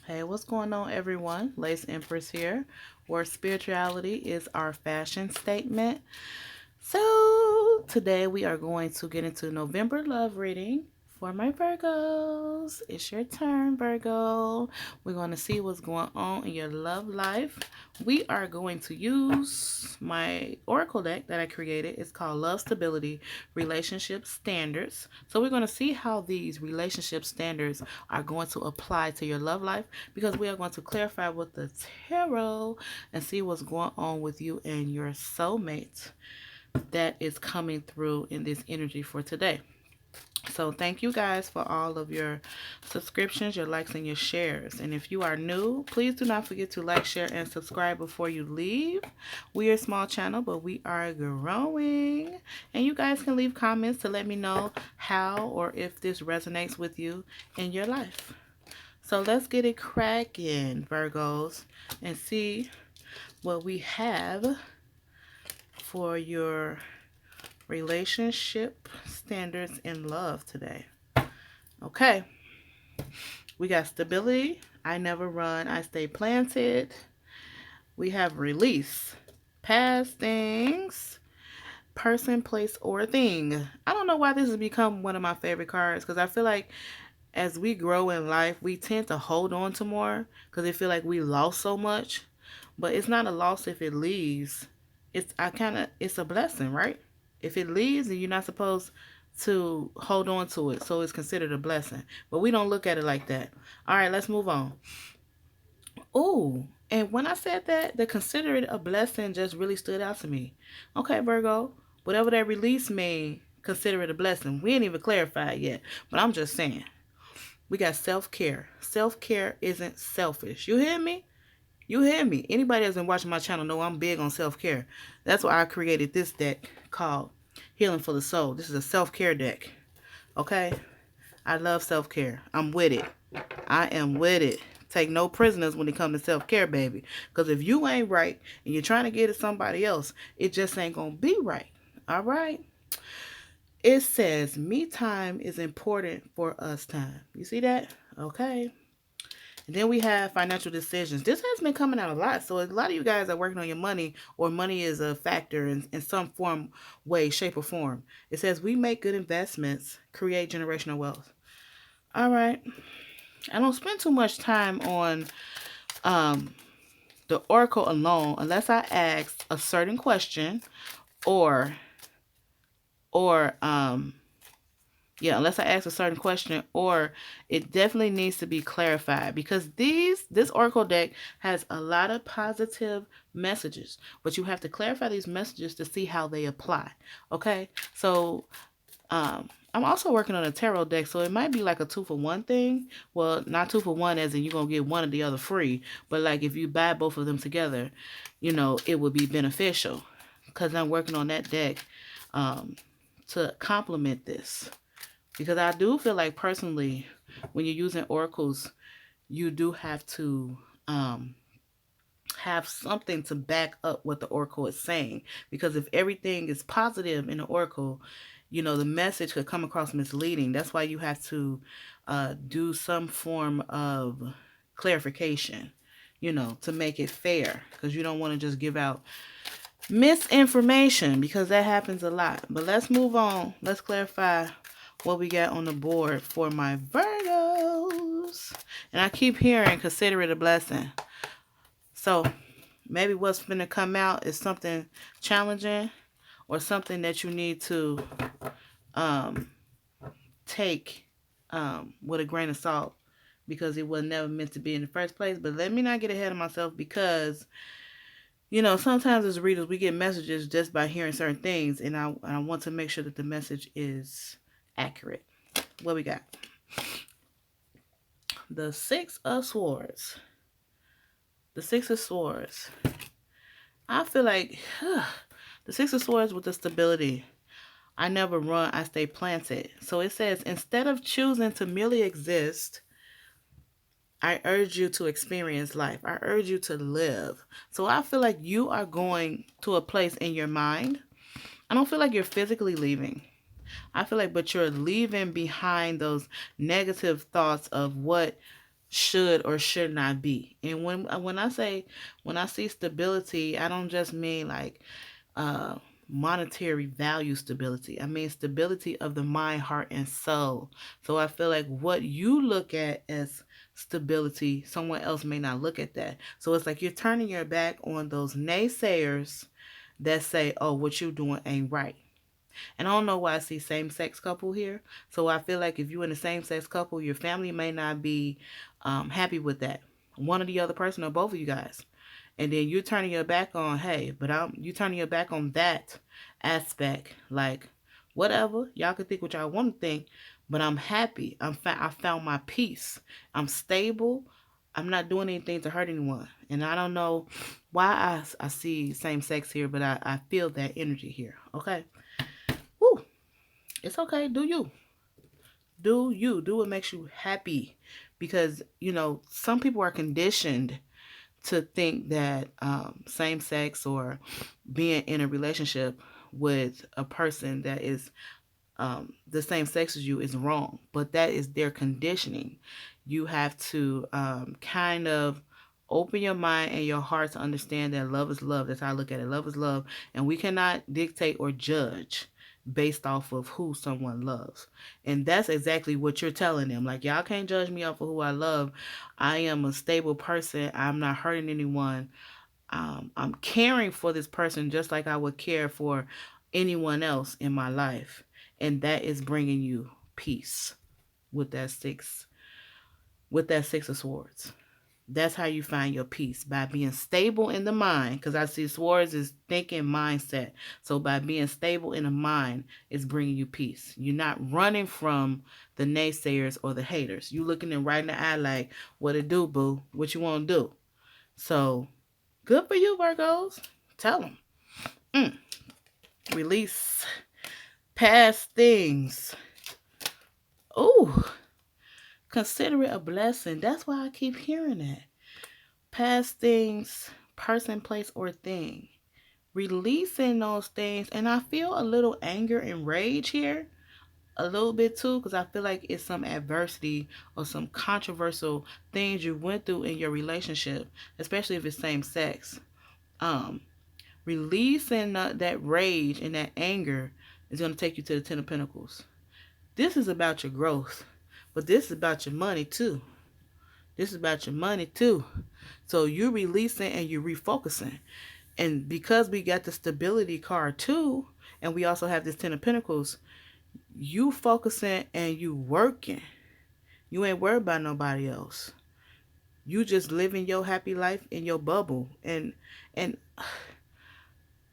Hey, what's going on, everyone? Lace Empress here, where spirituality is our fashion statement. So, today we are going to get into November love reading for my Virgos. It's your turn, Virgo. We're going to see what's going on in your love life. We are going to use my oracle deck that I created. It's called Love Stability Relationship Standards. So we're going to see how these relationship standards are going to apply to your love life, because we are going to clarify with the tarot and see what's going on with you and your soulmate that is coming through in this energy for today. So thank you guys for all of your subscriptions, your likes, and your shares. And if you are new, please do not forget to like, share, and subscribe before you leave. We are a small channel, but we are growing. And you guys can leave comments to let me know how or if this resonates with you in your life. So let's get it cracking, Virgos, and see what we have for your relationship standards in love today. Okay, we got stability. I never run, I stay planted. We have release, past things, person, place, or thing. I don't know why this has become one of my favorite cards, because I feel like as we grow in life, we tend to hold on to more because we feel like we lost so much. But it's not a loss if it leaves. It's a blessing, right? If it leaves, then you're not supposed to hold on to it, so it's considered a blessing. But we don't look at it like that. All right, let's move on. Oh, and when I said that, the consider it a blessing just really stood out to me. Okay, Virgo, whatever that release mean, consider it a blessing. We ain't even clarified yet, but I'm just saying. We got self-care. Self-care isn't selfish. You hear me? You hear me? Anybody that's been watching my channel know I'm big on self-care. That's why I created this deck called Healing for the Soul. This is a self-care deck. Okay? I love self-care. I'm with it. I am with it. Take no prisoners when it comes to self-care, baby. Because if you ain't right and you're trying to get at somebody else, it just ain't going to be right. All right? It says, me time is important for us time. You see that? Okay. And then we have financial decisions. This has been coming out a lot. So a lot of you guys are working on your money, or money is a factor in some form, way, shape, or form. It says we make good investments, create generational wealth. All right. I don't spend too much time on the oracle alone unless I ask a certain question or unless I ask a certain question, or it definitely needs to be clarified, because this oracle deck has a lot of positive messages, but you have to clarify these messages to see how they apply. Okay, so I'm also working on a tarot deck, so it might be like a 2-for-1 thing. Well, not 2-for-1 as in you're gonna get one or the other free, but like if you buy both of them together, it would be beneficial, because I'm working on that deck to complement this. Because I do feel like personally, when you're using oracles, you do have to have something to back up what the oracle is saying. Because if everything is positive in the oracle, the message could come across misleading. That's why you have to do some form of clarification, to make it fair. Because you don't want to just give out misinformation, because that happens a lot. But let's move on. Let's clarify what we got on the board for my Virgos. And I keep hearing consider it a blessing. So maybe what's going to come out is something challenging, or something that you need to take with a grain of salt, because it was never meant to be in the first place. But let me not get ahead of myself, because sometimes as readers we get messages just by hearing certain things, and I want to make sure that the message is accurate. What we got? The Six of Swords. The Six of Swords. I feel like the Six of Swords with the stability. I never run, I stay planted. So it says, instead of choosing to merely exist, I urge you to experience life. I urge you to live. So I feel like you are going to a place in your mind. I don't feel like you're physically leaving. I feel like, but you're leaving behind those negative thoughts of what should or should not be. And when I see stability, I don't just mean like uh monetary value stability. I mean stability of the mind, heart, and soul. So I feel like what you look at as stability, someone else may not look at that. So it's like you're turning your back on those naysayers that say, oh, what you doing ain't right. And I don't know why I see same sex couple here. So I feel like if you're in a same sex couple, your family may not be happy with that. One or the other person or both of you guys. And then you're turning your back on, hey, but you turning your back on that aspect. Like, whatever. Y'all can think what y'all want to think, but I'm happy. I found my peace. I'm stable. I'm not doing anything to hurt anyone. And I don't know why I see same sex here, but I feel that energy here. Okay? Woo. It's okay. Do you. Do you. Do what makes you happy. Because, some people are conditioned to think that same sex or being in a relationship with a person that is the same sex as you is wrong. But that is their conditioning. You have to kind of open your mind and your heart to understand that love is love. That's how I look at it. Love is love. And we cannot dictate or judge based off of who someone loves. And that's exactly what you're telling them. Like, y'all can't judge me off of who I love. I am a stable person. I'm not hurting anyone. I'm caring for this person just like I would care for anyone else in my life. And that is bringing you peace with that six of swords. That's how you find your peace, by being stable in the mind. Because I see swords is thinking mindset. So by being stable in the mind is bringing you peace. You're not running from the naysayers or the haters. You looking them right in the eye like, what it do, boo? What you want to do? So good for you, Virgos. Tell them. Release past things. Oh, consider it a blessing. That's why I keep hearing that. Past things, person, place, or thing. Releasing those things. And I feel a little anger and rage here. A little bit too, because I feel like it's some adversity or some controversial things you went through in your relationship, especially if it's same sex. Releasing that rage and that anger is going to take you to the Ten of Pentacles. This is about your growth, but this is about your money too. This is about your money too. So you're releasing and you're refocusing. And because we got the stability card too, and we also have this Ten of Pentacles, you focusing and you working. You ain't worried about nobody else. You just living your happy life in your bubble. And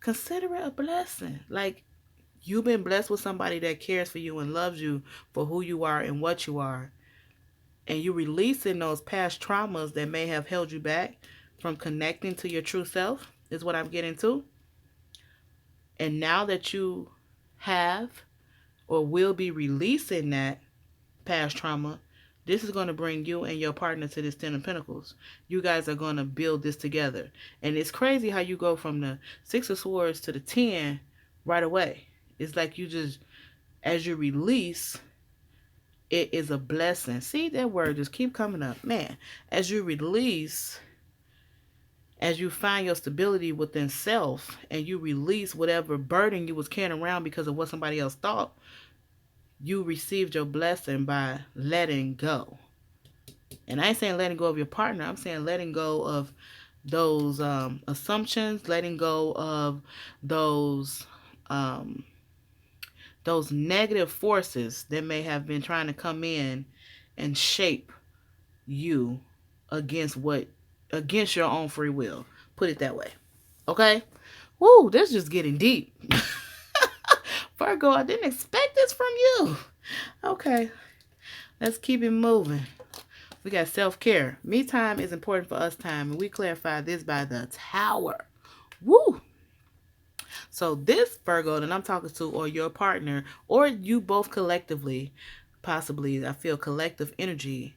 consider it a blessing. Like, you've been blessed with somebody that cares for you and loves you for who you are and what you are. And you releasing those past traumas that may have held you back from connecting to your true self is what I'm getting to. And now that you have or will be releasing that past trauma, this is going to bring you and your partner to this Ten of Pentacles. You guys are going to build this together. And it's crazy how you go from the Six of Swords to the 10 right away. It's like you just, as you release, it is a blessing. See, that word just keep coming up. Man, as you release, as you find your stability within self and you release whatever burden you was carrying around because of what somebody else thought, you received your blessing by letting go. And I ain't saying letting go of your partner. I'm saying letting go of those assumptions, letting go of those negative forces that may have been trying to come in and shape you against your own free will. Put it that way. Okay? Woo, this is just getting deep. Virgo, I didn't expect this from you. Okay. Let's keep it moving. We got self-care. Me time is important for us time. And we clarify this by the Tower. Woo! So this Virgo that I'm talking to, or your partner, or you both collectively, possibly, I feel collective energy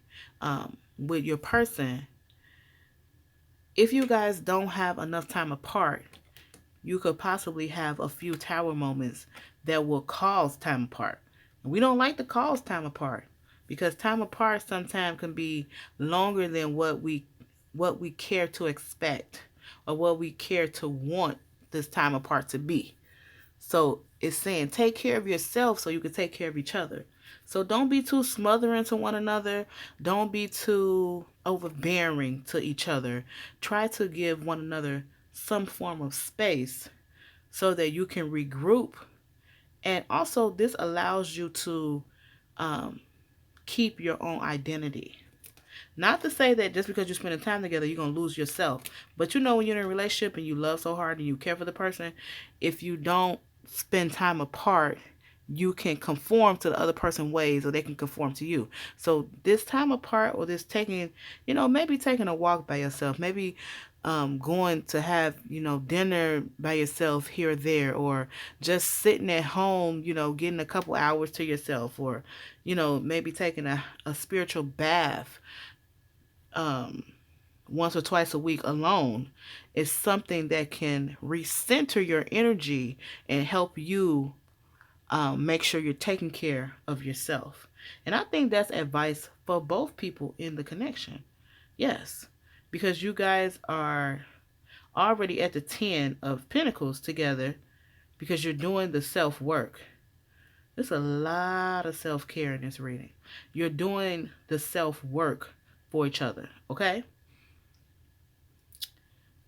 with your person. If you guys don't have enough time apart, you could possibly have a few Tower moments that will cause time apart. We don't like to cause time apart. because time apart sometimes can be longer than what we care to expect, or what we care to want this time apart to be. So it's saying take care of yourself so you can take care of each other. So don't be too smothering to one another. Don't be too overbearing to each other. Try to give one another some form of space so that you can regroup. And also, this allows you to um, keep your own identity. Not to say that just because you're spending time together, you're going to lose yourself. But you know, when you're in a relationship and you love so hard and you care for the person, if you don't spend time apart, you can conform to the other person's ways, or they can conform to you. So this time apart, or this taking, maybe taking a walk by yourself, maybe going to have, dinner by yourself here or there, or just sitting at home, getting a couple hours to yourself, or, maybe taking a spiritual bath um, once or twice a week alone is something that can recenter your energy and help you make sure you're taking care of yourself. And I think that's advice for both people in the connection. Yes, because you guys are already at the 10 of Pentacles together because you're doing the self work. There's a lot of self care in this reading. You're doing the self work for each other, okay?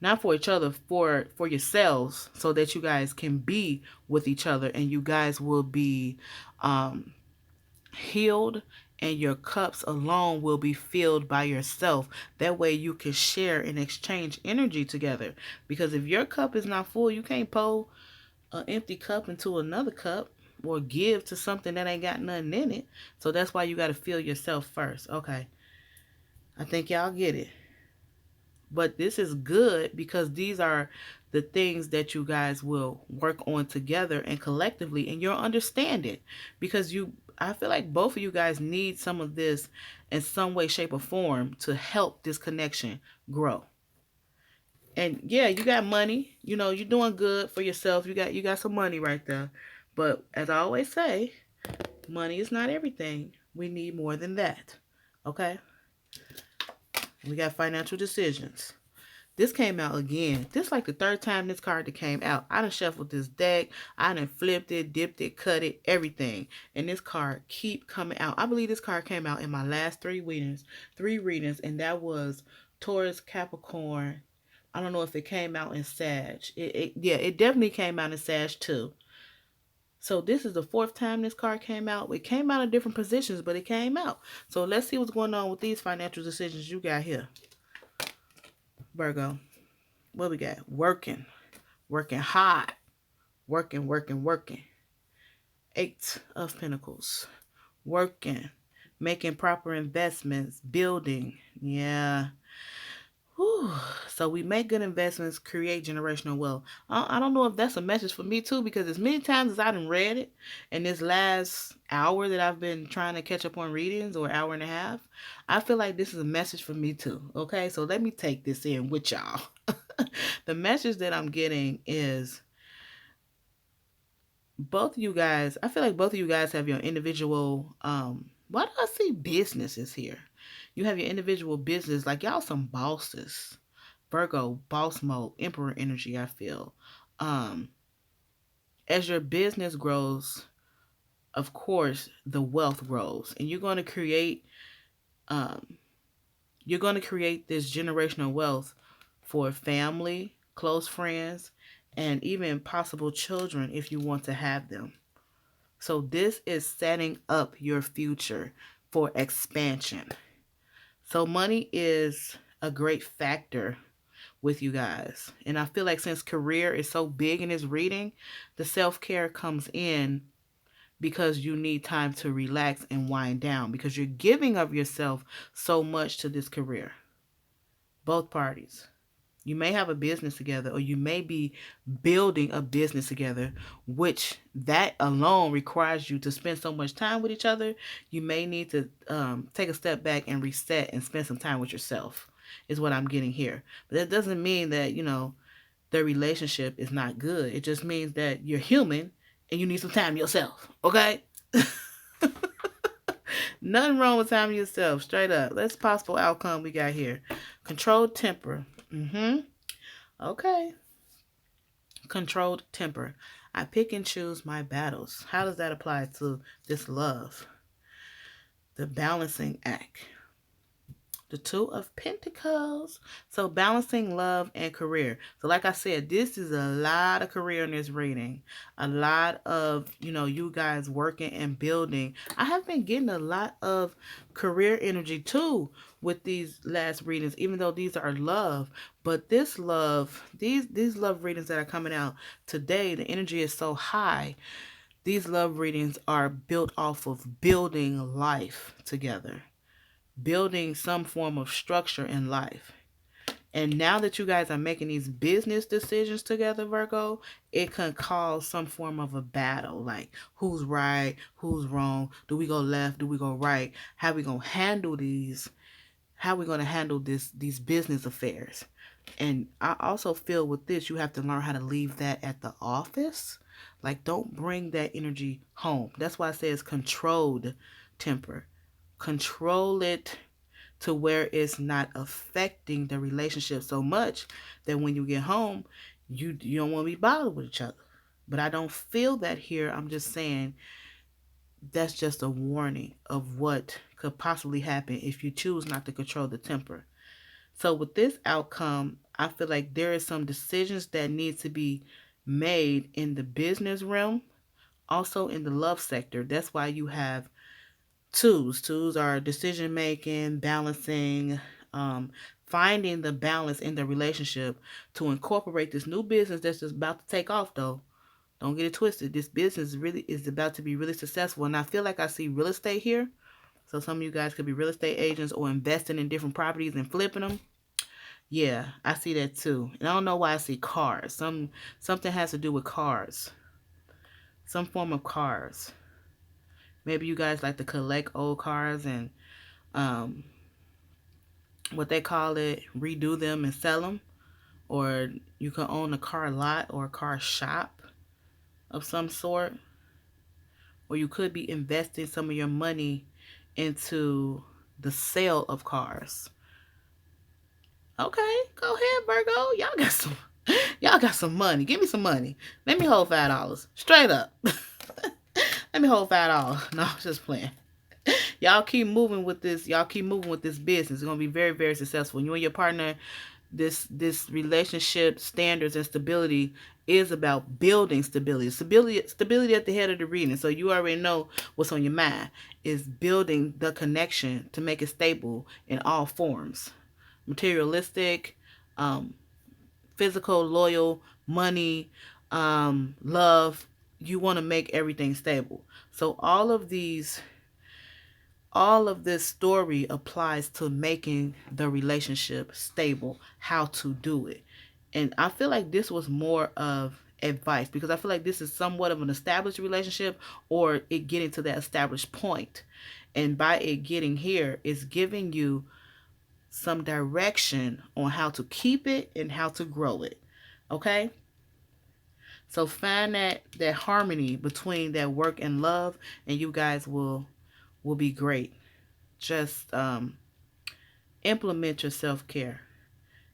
Not for each other, for yourselves, so that you guys can be with each other and you guys will be um, healed, and your cups alone will be filled by yourself. That way you can share and exchange energy together. Because if your cup is not full, you can't pour an empty cup into another cup or give to something that ain't got nothing in it. So that's why you got to fill yourself first. Okay. I think y'all get it. But this is good because these are the things that you guys will work on together and collectively, and you'll understand it. Because I feel like both of you guys need some of this in some way, shape, or form to help this connection grow. And yeah, you got money. You're doing good for yourself. You got some money right there. But as I always say, money is not everything. We need more than that. Okay? We got financial decisions. This came out again. This is like the third time this card that came out. I done shuffled this deck. I done flipped it, dipped it, cut it, everything. And this card keep coming out. I believe this card came out in my last three readings, and that was Taurus, Capricorn. I don't know if it came out in Sag. It definitely came out in Sag too. So this is the fourth time this card came out. It came out in different positions, but it came out. So let's see what's going on with these financial decisions you got here. Virgo, what we got? Working hard, working. Eight of Pentacles, working, making proper investments, building. Yeah. Whew. So we make good investments, create generational wealth. I don't know if that's a message for me too, because as many times as I done read it, in this last hour that I've been trying to catch up on readings, or hour and a half, I feel like this is a message for me too. Okay, so let me take this in with y'all. The message that I'm getting is both of you guys, I feel like both of you guys have your individual, why do I see businesses here? You have your individual business, like y'all some bosses. Virgo, boss mode, emperor energy, I feel. As your business grows, of course, the wealth grows. And um, you're going to create this generational wealth for family, close friends, and even possible children if you want to have them. So this is setting up your future for expansion. So money is a great factor with you guys. And I feel like since career is so big in this reading, the self-care comes in because you need time to relax and wind down, because you're giving of yourself so much to this career. Both parties. You may have a business together, or you may be building a business together, which that alone requires you to spend so much time with each other. You may need to take a step back and reset and spend some time with yourself, is what I'm getting here. But that doesn't mean that, the relationship is not good. It just means that you're human and you need some time yourself, okay? Nothing wrong with timing yourself. Straight up. That's possible outcome we got here. Controlled temper. Okay. Controlled temper. I pick and choose my battles. How does that apply to this love? The balancing act. The Two of Pentacles. So balancing love and career. So like I said, this is a lot of career in this reading. A lot of, you guys working and building. I have been getting a lot of career energy too with these last readings, even though these are love. But this love, these love readings that are coming out today, the energy is so high. These love readings are built off of building life together, building some form of structure in life. And now that you guys are making these business decisions together, Virgo, it can cause some form of a battle. Like, who's right? Who's wrong? Do we go left? Do we go right? How are we going to handle these? How are we going to handle these business affairs? And I also feel with this, you have to learn how to leave that at the office. Like, don't bring that energy home. That's why I say it's controlled temper. Control it to where it's not affecting the relationship so much that when you get home, you don't want to be bothered with each other. But I don't feel that here. I'm just saying that's just a warning of what could possibly happen if you choose not to control the temper. So with this outcome, I feel like there is some decisions that need to be made in the business realm, also in the love sector. That's why you have twos. Twos are decision making, balancing, finding the balance in the relationship to incorporate this new business that's just about to take off though. Don't get it twisted. This business really is about to be really successful. And I feel like I see real estate here. So some of you guys could be real estate agents or investing in different properties and flipping them. Yeah, I see that too. And I don't know why I see cars. Something has to do with cars. Some form of cars. Maybe you guys like to collect old cars and what they call it, redo them and sell them. Or you can own a car lot or a car shop of some sort. Or you could be investing some of your money into the sale of cars. Okay, go ahead, Virgo. Y'all got some money. Give me some money. Let me hold $5. Straight up. Let me hold $5. No, I'm just playing. Y'all keep moving with this. Y'all keep moving with this business. It's gonna be very, very successful. You and your partner, this relationship standards and stability is about building stability. Stability at the head of the reading. So you already know what's on your mind. Is building the connection to make it stable in all forms. Materialistic, physical, loyal, money, love. You want to make everything stable. So all of this story applies to making the relationship stable, how to do it. And I feel like this was more of advice because I feel like this is somewhat of an established relationship or it getting to that established point. And by it getting here, it's giving you some direction on how to keep it and how to grow it. Okay? So find that harmony between that work and love and you guys will be great. Just implement your self-care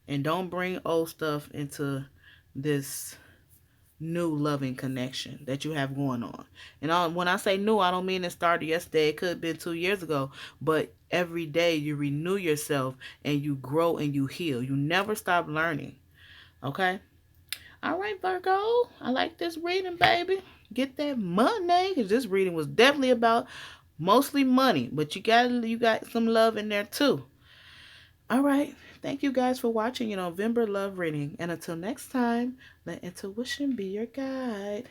and don't bring old stuff into this new loving connection that you have going on. And when I say new, I don't mean it started yesterday. It could have been 2 years ago. But every day you renew yourself and you grow and you heal. You never stop learning. Okay? All right, Virgo. I like this reading, baby. Get that money. Because this reading was definitely about mostly money. But you got some love in there too. All right. Thank you guys for watching your November love reading. And until next time, let intuition be your guide.